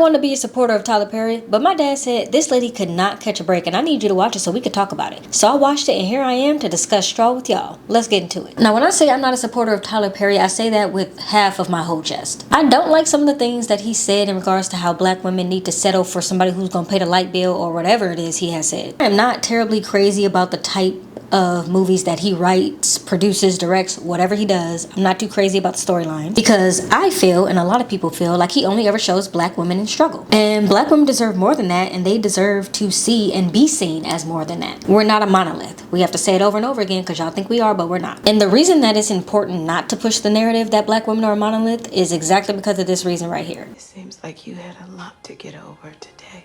want to be a supporter of Tyler Perry, but my dad said this lady could not catch a break and I need you to watch it so we could talk about it. So I watched it and here I am to discuss Straw with y'all. Let's get into it. Now when I say I'm not a supporter of Tyler Perry, I say that with half of my whole chest. I don't like some of the things that he said in regards to how black women need to settle for somebody who's going to pay the light bill or whatever it is he has said. I am not terribly crazy about the type of movies that he writes, produces, directs, whatever he does. I'm not too crazy about the storyline because I feel, and a lot of people feel, like he only ever shows black women in struggle. And black women deserve more than that, and they deserve to see and be seen as more than that. We're not a monolith. We have to say it over and over again because y'all think we are, but we're not. And the reason that it's important not to push the narrative that black women are a monolith is exactly because of this reason right here. It seems like you had a lot to get over today.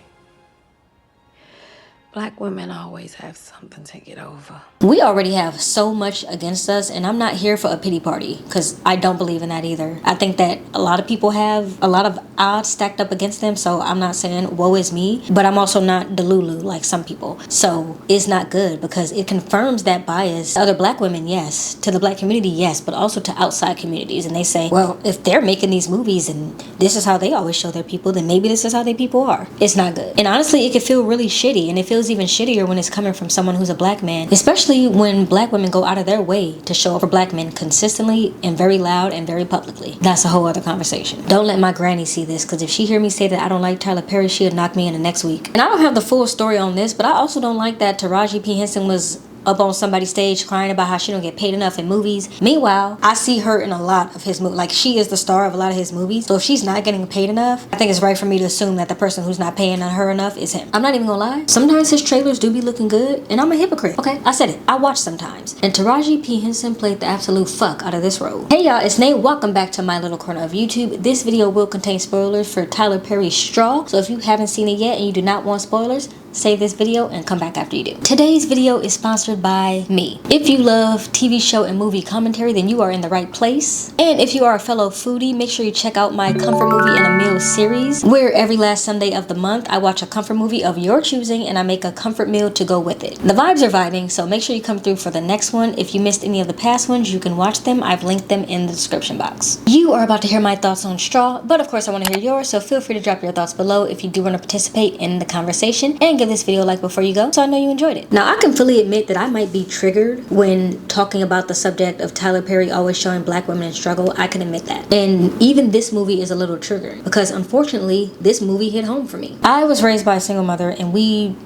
Black women always have something to get over. We already have so much against us, and I'm not here for a pity party because I don't believe in that either. I think that a lot of people have a lot of odds stacked up against them, so I'm not saying woe is me, but I'm also not delulu like some people. So it's not good because it confirms that bias. Other black women, yes. To the black community, yes, but also to outside communities. And they say, well, if they're making these movies and this is how they always show their people, then maybe this is how their people are. It's not good. And honestly, it can feel really shitty, and it feels even shittier when it's coming from someone who's a black man, especially when black women go out of their way to show up for black men consistently and very loud and very publicly. That's a whole other conversation. Don't let my granny see this, because if she hear me say that I don't like Tyler Perry, she'll knock me in the next week. And I don't have the full story on this, but I also don't like that Taraji P. Henson was up on somebody's stage crying about how she don't get paid enough in movies. Meanwhile, I see her in a lot of his movies. Like, she is the star of a lot of his movies. So if she's not getting paid enough, I think it's right for me to assume that the person who's not paying her enough is him. I'm not even gonna lie. Sometimes his trailers do be looking good, and I'm a hypocrite. Okay, I said it. I watch sometimes. And Taraji P. Henson played the absolute fuck out of this role. Hey y'all, it's Nate. Welcome back to my little corner of YouTube. This video will contain spoilers for Tyler Perry's Straw. So if you haven't seen it yet and you do not want spoilers, save this video and come back after you do. Today's video is sponsored by me. If you love TV show and movie commentary, then you are in the right place. And if you are a fellow foodie, make sure you check out my comfort movie and a meal series, where every last Sunday of the month I watch a comfort movie of your choosing and I make a comfort meal to go with it. The vibes are vibing, so make sure you come through for the next one. If you missed any of the past ones, you can watch them. I've linked them in the description box. You are about to hear my thoughts on Straw, but of course I want to hear yours, so feel free to drop your thoughts below if you do want to participate in the conversation, and give this video a like before you go so I know you enjoyed it. Now I can fully admit that I might be triggered when talking about the subject of Tyler Perry always showing black women in struggle. I can admit that. And even this movie is a little triggering because unfortunately this movie hit home for me. I was raised by a single mother and we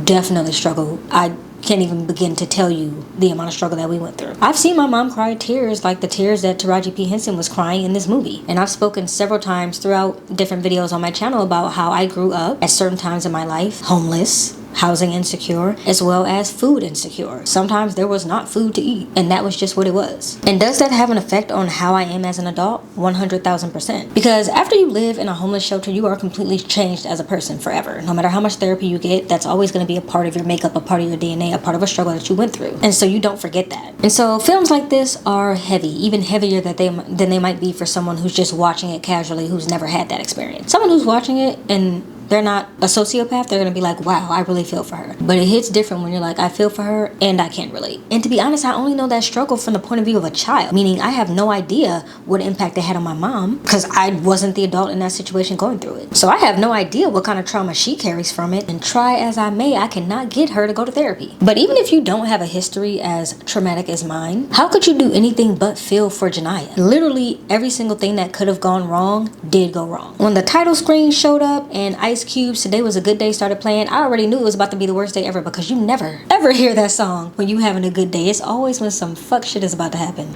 definitely struggled. I can't even begin to tell you the amount of struggle that we went through. I've seen my mom cry tears like the tears that Taraji P. Henson was crying in this movie. And I've spoken several times throughout different videos on my channel about how I grew up at certain times in my life, homeless, housing insecure, as well as food insecure. Sometimes there was not food to eat, and that was just what it was. And does that have an effect on how I am as an adult? 100,000%. Because after you live in a homeless shelter, you are completely changed as a person forever. No matter how much therapy you get, that's always going to be a part of your makeup, a part of your DNA, a part of a struggle that you went through. And so you don't forget that. And so films like this are heavy, even heavier than they might be for someone who's just watching it casually, who's never had that experience. Someone who's watching it and they're not a sociopath, they're gonna be like, wow, I really feel for her. But it hits different when you're like, I feel for her and I can't relate. And to be honest, I only know that struggle from the point of view of a child, meaning I have no idea what impact it had on my mom because I wasn't the adult in that situation going through it. So I have no idea what kind of trauma she carries from it, and try as I may, I cannot get her to go to therapy. But even if you don't have a history as traumatic as mine, how could you do anything but feel for Janiyah? Literally every single thing that could have gone wrong did go wrong. When the title screen showed up and Ice Cube's Today Was a Good Day started playing, I already knew it was about to be the worst day ever, because you never ever hear that song when you having a good day. It's always when some fuck shit is about to happen.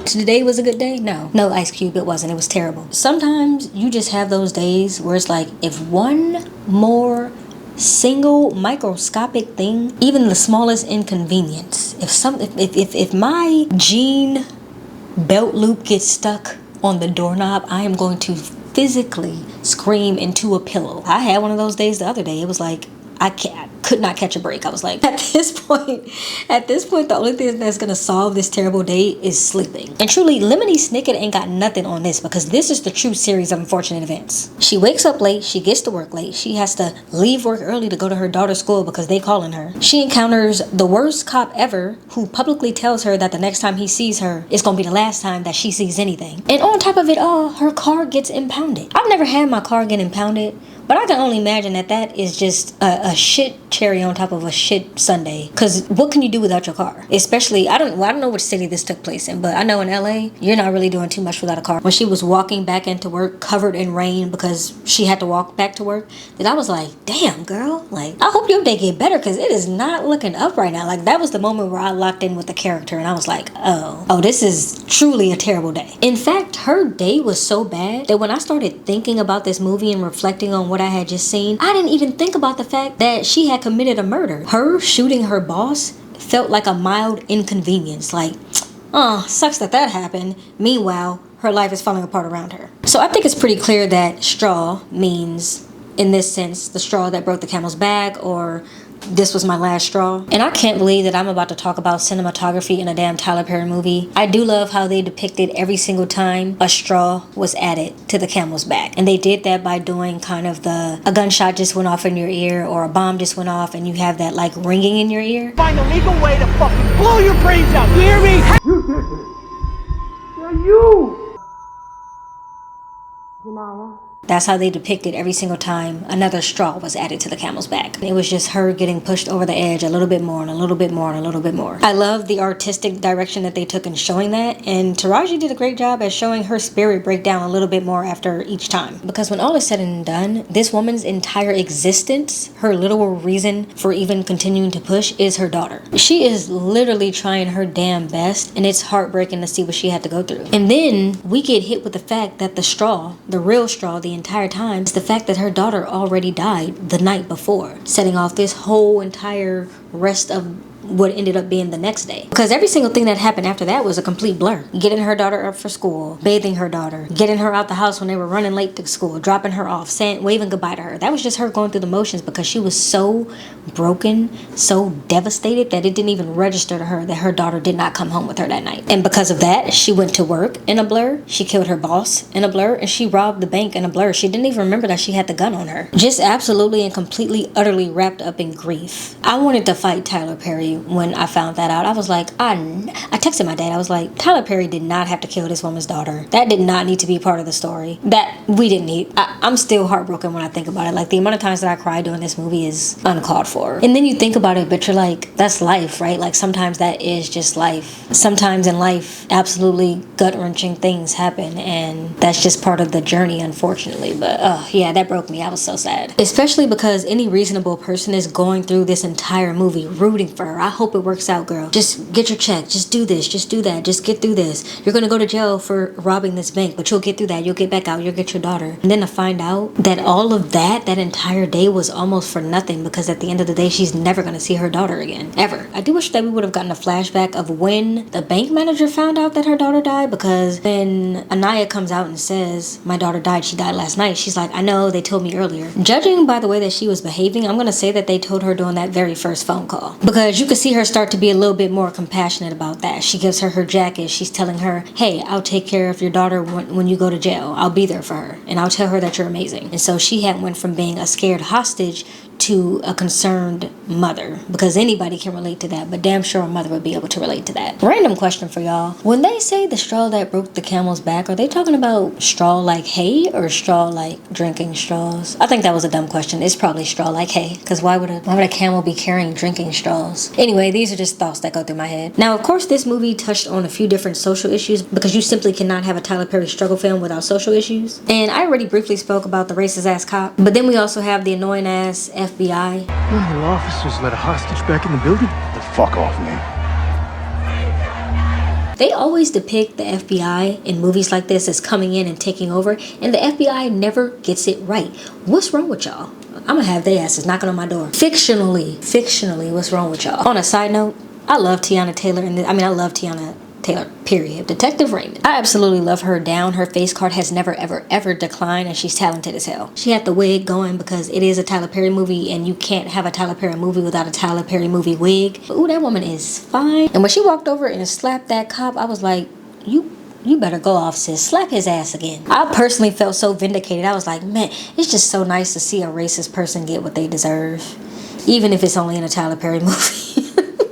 Today was a good day? No, Ice Cube, it wasn't. It was terrible. Sometimes you just have those days where it's like, if one more single microscopic thing, even the smallest inconvenience, if my jean belt loop gets stuck on the doorknob, I am going to physically scream into a pillow. I had one of those days the other day. It was like I could not catch a break. I was like, at this point, the only thing that's gonna solve this terrible day is sleeping. And truly, Lemony Snicket ain't got nothing on this, because this is the true series of unfortunate events. She wakes up late, she gets to work late, she has to leave work early to go to her daughter's school because they calling her. She encounters the worst cop ever, who publicly tells her that the next time he sees her, it's gonna be the last time that she sees anything. And on top of it all, her car gets impounded. I've never had my car get impounded, but I can only imagine that is just a shit cherry on top of a shit sundae. Because what can you do without your car? Especially, I don't know which city this took place in, but I know in LA, you're not really doing too much without a car. When she was walking back into work covered in rain because she had to walk back to work, then I was like, damn, girl. Like, I hope your day get better, because it is not looking up right now. Like, that was the moment where I locked in with the character and I was like, oh, this is truly a terrible day. In fact, her day was so bad that when I started thinking about this movie and reflecting on what I had just seen, I didn't even think about the fact that she had committed a murder. Her shooting her boss felt like a mild inconvenience. Like, oh, sucks that happened. Meanwhile, her life is falling apart around her. So I think it's pretty clear that straw means, in this sense, the straw that broke the camel's back, or this was my last straw. And I can't believe that I'm about to talk about cinematography in a damn Tyler Perry movie. I do love how they depicted every single time a straw was added to the camel's back. And they did that by doing kind of a gunshot just went off in your ear, or a bomb just went off and you have that like ringing in your ear. Find a legal way to fucking blow your brains out. You hear me? You did it. Yeah, you. That's how they depicted every single time another straw was added to the camel's back. It was just her getting pushed over the edge a little bit more and a little bit more and a little bit more. I love the artistic direction that they took in showing that, and Taraji did a great job at showing her spirit break down a little bit more after each time. Because when all is said and done, this woman's entire existence, her literal reason for even continuing to push, is her daughter. She is literally trying her damn best, and it's heartbreaking to see what she had to go through. And then we get hit with the fact that the straw, the real straw, the entire time, is the fact that her daughter already died the night before, setting off this whole entire rest of what ended up being the next day. Because every single thing that happened after that was a complete blur. Getting her daughter up for school, bathing her daughter, getting her out the house when they were running late to school, dropping her off, waving goodbye to her. That was just her going through the motions, because she was so broken, so devastated, that it didn't even register to her that her daughter did not come home with her that night. And because of that, she went to work in a blur, she killed her boss in a blur, and she robbed the bank in a blur. She didn't even remember that she had the gun on her. Just absolutely and completely, utterly wrapped up in grief. I wanted to fight Tyler Perry when I found that out. I was like, I texted my dad. I was like, Tyler Perry did not have to kill this woman's daughter. That did not need to be part of the story. That we didn't need. I'm still heartbroken when I think about it. Like, the amount of times that I cried during this movie is uncalled for. And then you think about it, but you're like, that's life, right? Like, sometimes that is just life. Sometimes in life, absolutely gut-wrenching things happen, and that's just part of the journey, unfortunately. But yeah, that broke me. I was so sad. Especially because any reasonable person is going through this entire movie rooting for her. I hope it works out, girl. Just get your check. Just do this. Just do that. Just get through this. You're gonna go to jail for robbing this bank, but you'll get through that. You'll get back out. You'll get your daughter. And then to find out that all of that entire day was almost for nothing, because at the end of the day, she's never gonna see her daughter again, ever. I do wish that we would have gotten a flashback of when the bank manager found out that her daughter died, because when Anaya comes out and says, my daughter died, she died last night, she's like, I know, they told me earlier. Judging by the way that she was behaving, I'm gonna say that they told her during that very first phone call, because you could see her start to be a little bit more compassionate about that. She gives her jacket. She's telling her, hey, I'll take care of your daughter when you go to jail. I'll be there for her, and I'll tell her that you're amazing. And so she had went from being a scared hostage to a concerned mother, because anybody can relate to that, but damn sure a mother would be able to relate to that. Random question for y'all. When they say the straw that broke the camel's back, are they talking about straw like hay or straw like drinking straws? I think that was a dumb question. It's probably straw like hay, because why would a camel be carrying drinking straws? Anyway, these are just thoughts that go through my head. Now, of course, this movie touched on a few different social issues, because you simply cannot have a Tyler Perry struggle film without social issues. And I already briefly spoke about the racist ass cop, but then we also have the annoying ass FBI. None of your officers let a hostage back in the building? The fuck off, man. They always depict the FBI in movies like this as coming in and taking over, and the FBI never gets it right. What's wrong with y'all? I'm gonna have their asses knocking on my door. Fictionally, what's wrong with y'all? On a side note, I love Tiana Taylor, and I love Tiana Taylor, period. Detective Raymond. I absolutely love her down. Her face card has never, ever, ever declined, and she's talented as hell. She had the wig going because it is a Tyler Perry movie, and you can't have a Tyler Perry movie without a Tyler Perry movie wig. But, ooh, that woman is fine. And when she walked over and slapped that cop, I was like, you better go off, sis. Slap his ass again. I personally felt so vindicated. I was like, man, it's just so nice to see a racist person get what they deserve. Even if it's only in a Tyler Perry movie.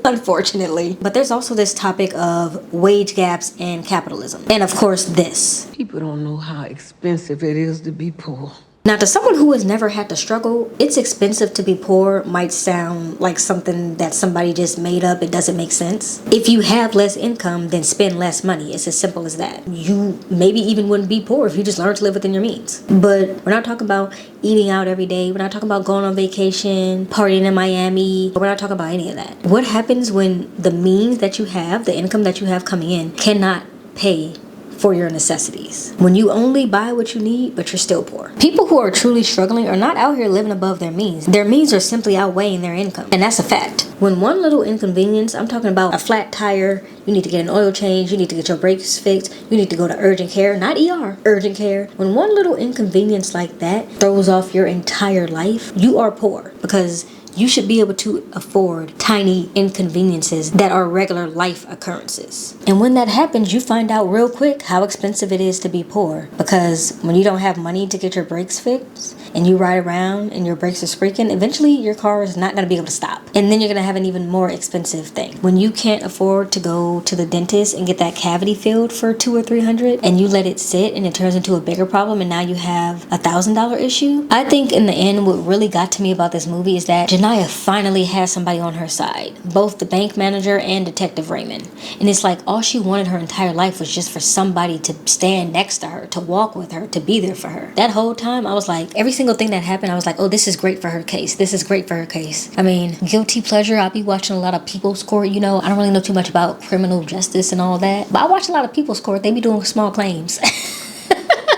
Unfortunately. But there's also this topic of wage gaps and capitalism. And of course this. People don't know how expensive it is to be poor. Now, to someone who has never had to struggle, it's expensive to be poor might sound like something that somebody just made up. It doesn't make sense. If you have less income, then spend less money. It's as simple as that. You maybe even wouldn't be poor if you just learned to live within your means. But we're not talking about eating out every day. We're not talking about going on vacation, partying in Miami. We're not talking about any of that. What happens when the means that you have, the income that you have coming in, cannot pay for your necessities? When you only buy what you need, but you're still poor. People who are truly struggling are not out here living above their means. Their means are simply outweighing their income. And that's a fact. When one little inconvenience, I'm talking about a flat tire, you need to get an oil change, you need to get your brakes fixed, you need to go to urgent care, not ER, urgent care. When one little inconvenience like that throws off your entire life, you are poor, because you should be able to afford tiny inconveniences that are regular life occurrences. And when that happens, you find out real quick how expensive it is to be poor. Because when you don't have money to get your brakes fixed, and you ride around and your brakes are squeaking, eventually your car is not going to be able to stop. And then you're going to have an even more expensive thing. When you can't afford to go to the dentist and get that cavity filled for $200 or $300, and you let it sit and it turns into a bigger problem, and now you have $1,000 issue. I think in the end, what really got to me about this movie is that Janiyah finally has somebody on her side, both the bank manager and Detective Raymond. And it's like all she wanted her entire life was just for somebody to stand next to her, to walk with her, to be there for her. That whole time, I was like, every single thing that happened, I was like, oh, this is great for her case. This is great for her case. I mean, guilty pleasure, I'll be watching a lot of People's Court. You know, I don't really know too much about criminal justice and all that, but I watch a lot of People's Court. They be doing small claims.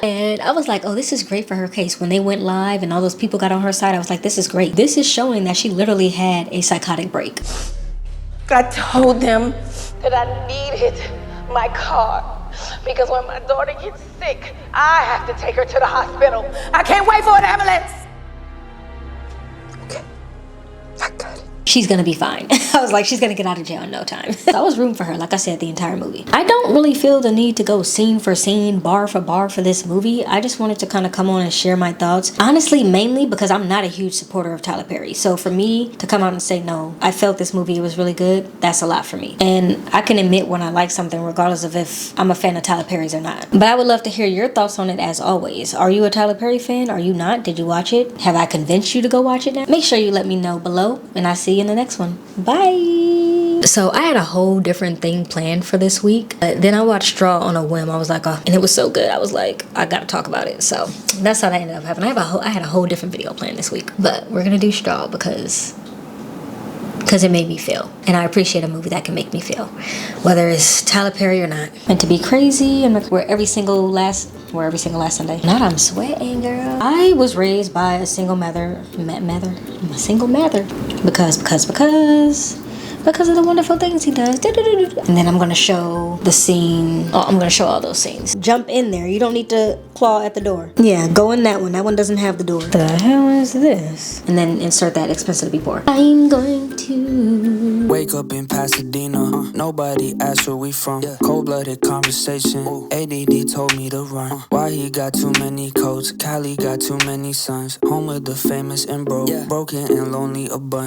And I was like, oh, this is great for her case. When they went live and all those people got on her side, I was like, this is great. This is showing that she literally had a psychotic break. I told them that I needed my car because when my daughter gets sick, I have to take her to the hospital. I can't wait for an ambulance. Okay, I got it. She's gonna be fine. I was like, she's gonna get out of jail in no time. I was rooting for her, like I said, the entire movie. I don't really feel the need to go scene for scene, bar for bar for this movie. I just wanted to kind of come on and share my thoughts. Honestly, mainly because I'm not a huge supporter of Tyler Perry. So for me to come out and say, no, I felt this movie was really good, that's a lot for me. And I can admit when I like something regardless of if I'm a fan of Tyler Perry's or not. But I would love to hear your thoughts on it as always. Are you a Tyler Perry fan? Are you not? Did you watch it? Have I convinced you to go watch it now? Make sure you let me know below, and I'll see you in the next one. Bye. So I had a whole different thing planned for this week, but then I watched Straw on a whim. I was like, oh, and it was so good. I was like, I gotta talk about it. So that's how that ended up happening. I had a whole different video planned this week, but we're gonna do Straw because it made me feel, and I appreciate a movie that can make me feel, whether it's Tyler Perry or not. And to be crazy, and we're every single last Sunday. Not I'm sweating, girl. I was raised by a single mother, because of the wonderful things he does. And then I'm gonna show the scene. Oh, I'm gonna show all those scenes. Jump in there. You don't need to claw at the door. Yeah, go in that one. That one doesn't have the door. The hell is this? And then insert that expensive to be poor. I'm going to wake up in Pasadena. Nobody asked where we from. Cold-blooded conversation. ADD told me to run. Why he got too many coats? Cali got too many sons. Home with the famous and broke. Broken and lonely a bunch.